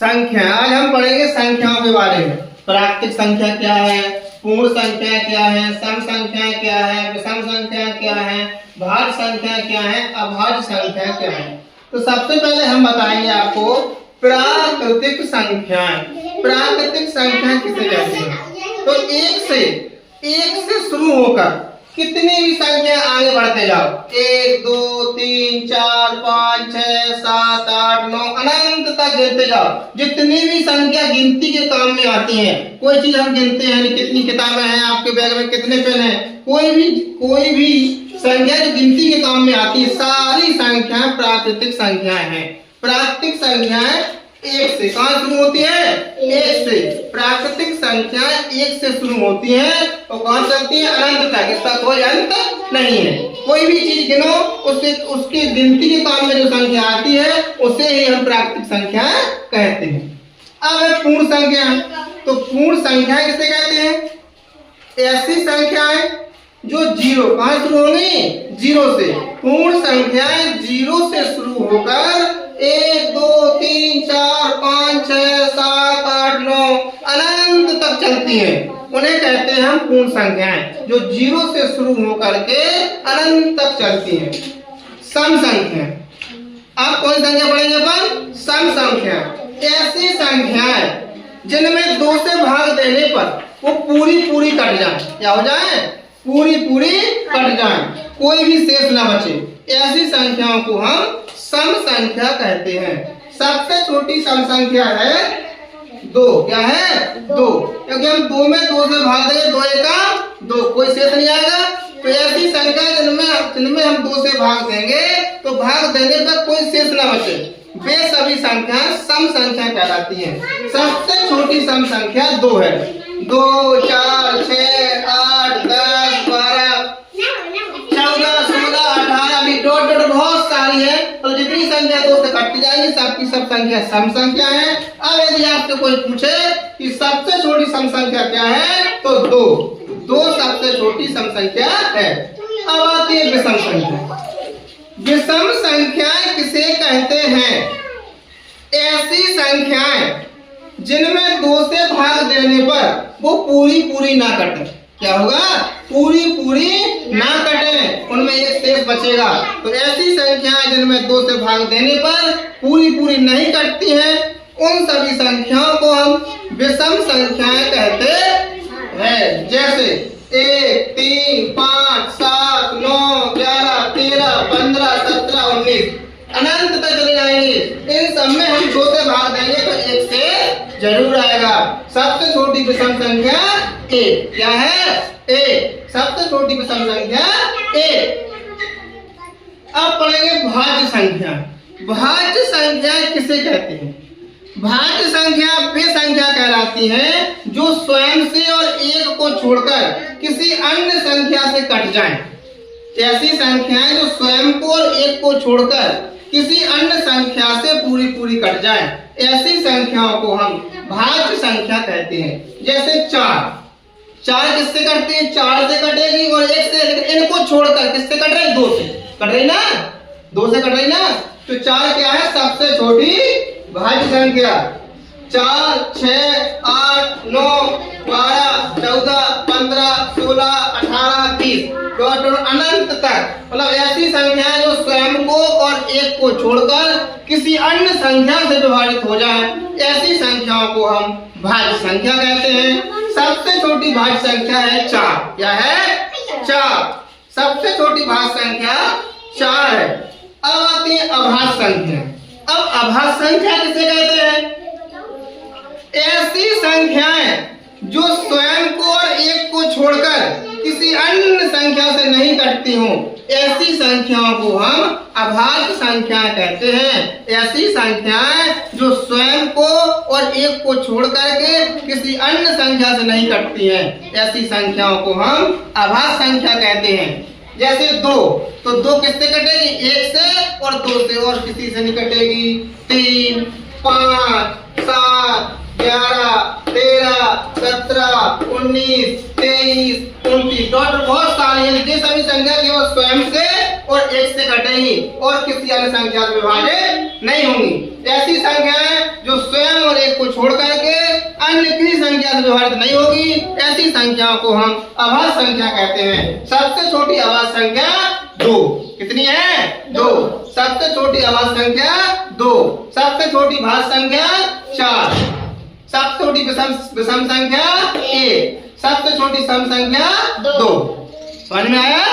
संख्या। आज हम पढ़ेंगे संख्याओं के बारे में। प्राकृतिक संख्या क्या है, पूर्ण संख्या क्या है, सम संख्या क्या है, विषम संख्या क्या है, भाज्य संख्या क्या है, अभाज्य संख्या क्या है। तो सबसे पहले हम बताएंगे आपको प्राकृतिक संख्याएं। प्राकृतिक संख्या किसे कहते हैं? तो एक से शुरू होकर कितनी भी संख्या आगे बढ़ते जाओ, 1 2 3 4 5 6 7 8 9 अनंत तक गिनते जाओ। जितनी भी संख्या गिनती के काम में आती है, कोई चीज हम गिनते हैं, कितनी किताबें हैं आपके बैग में, कितने पेन हैं, कोई भी संख्या जो गिनती के काम में आती है, सारी संख्याएं प्राकृतिक संख्याएं हैं। प्राकृतिक संख्याएं एक से कहाँ शुरू होती है? एक से। प्राकृतिक संख्याएं एक से शुरू होती हैं और कहाँ चलती है? अनंत तक। इसका कोई अंत नहीं है। कोई भी चीज गिनो, उसकी गिनती के काम में जो संख्या आती है उसे ही हम प्राकृतिक संख्या कहते हैं। अब है पूर्ण संख्या। तो पूर्ण संख्या किसे कहते हैं? ऐसी संख्याएं जो जीरो कहाँ शुरू होंगी? जीरो से। पूर्ण संख्याएं जीरो से शुरू होकर 1 2 3 4 5 6 7 8 9 अनंत तक चलती हैं। उन्हें कहते हैं हम पूर्ण संख्याएं, जो जीरो से शुरू होकर के अनंत तक चलती हैं। सम संख्या। अब कौन संख्या पढ़ेंगे अपन? सम संख्या। ऐसी संख्याएं जिनमें 2 से भाग देने पर वो पूरी कट जाए। क्या हो जाए? पूरी कट जाए, कोई भी शेष ना बचे। ऐसी संख्याओं को हम सम संख्या कहते हैं। सबसे छोटी सम संख्या है 2। क्या है? 2। क्योंकि हम 2 में 2 से भाग देंगे, 2 एका 2, कोई शेष नहीं आएगा। तो ऐसी संख्या जिनमें हम 2 से भाग देंगे तो भाग देने पर कोई शेष ना बचे, वे सभी संख्या सम संख्या कहलाती हैं। सबसे छोटी सम संख्या 2 है। 2 4 6 8 10 12 14 16 18 भी डॉट बहुत सारी है। तो जितनी संख्या 2 से कटती जाएगी सबकी सब संख्या सम संख्या है। अब यदि आपसे कोई पूछे कि सबसे छोटी सम संख्या क्या है, तो 2 सबसे छोटी सम संख्या है। अब आती है विषम संख्या। विषम संख्याएं किसे कहते हैं? ऐसी संख्याएं जिनमें 2 से भाग देने पर वो पूरी ना कटे। क्या होगा? पूरी ना कटे, उनमें एक शेष बचेगा। तो ऐसी संख्याएं जिनमें 2 से भाग देने पर पूरी नहीं कटती हैं, उन सभी संख्याओं को हम विषम संख्याएं कहते हैं। जैसे 1 3 5 7 9 11 13 15 17 19 अनंत तक चले जाएंगे। इन सब में हम 2 से भाग देंगे तो एक से जरूर आएगा। सबसे छोटी विषम संख्या 1। क्या है? 1। सबसे छोटी विषम संख्या 1। अब पढ़ेंगे भाज्य संख्या। भाज्य संख्या किसे कहते हैं? भाज्य संख्या वे संख्या कहलाती है जो स्वयं से और 1 को छोड़कर किसी अन्य संख्या से कट जाएं। ऐसी संख्याएं जो स्वयं को और 1 को छोड़कर किसी अन्य संख्या से पूरी कट जाए, ऐसी संख्याओं को हम भाज्य संख्या कहते हैं। जैसे 4 किससे कटती है? 4 से कटेगी और 1 से, लेकिन इनको छोड़कर किससे कट रही? 2 से कट रही ना, 2 से कट रही ना। तो 4 क्या है? सबसे छोटी भाज्य संख्या। 4 6 8 9 12 14 15 16 18 30 अनंत तक, मतलब ऐसी संख्या जो स्वयं को और 1 को छोड़कर किसी अन्य संख्या से विभाजित हो जाए, ऐसी संख्याओं को हम भाज्य संख्या कहते हैं। सबसे छोटी भाज्य संख्या है 4। क्या है? 4। सबसे छोटी भाज्य संख्या 4 है। अब आती है अभाज्य संख्या। अब अभाज्य संख्या किसे कहते हैं? ऐसी संख्याएं जो स्वयं को और 1 को छोड़कर किसी अन्य संख्या से नहीं कटती हो, ऐसी संख्याओं को हम अभाज्य संख्या कहते हैं। ऐसी संख्याएं जो स्वयं को और 1 को छोड़ करके किसी अन्य संख्या से नहीं कटती हैं, ऐसी संख्याओं को हम अभाज्य संख्या कहते हैं। जैसे 2, तो 2 किससे कटेगी? 1 से और 2 से, और किसी से नहीं कटेगी। 3 5 7 11 13 17 19 23 29 डॉट बहुत सारी है। ये सभी संख्या केवल स्वयं से और 1 से कटेंगी और किसी अन्य संख्या से विभाजित नहीं होंगी। ऐसी संख्याएं जो स्वयं और विभाजित नहीं होगी ऐसी संख्याओं को हम अभाज्य संख्या कहते हैं। सबसे छोटी अभाज्य संख्या 2 कितनी है? 2। सबसे छोटी अभाज्य संख्या 2। सबसे छोटी भाज्य संख्या 4। सबसे छोटी विषम संख्या 1। सबसे छोटी सम संख्या 2। समझ में आया?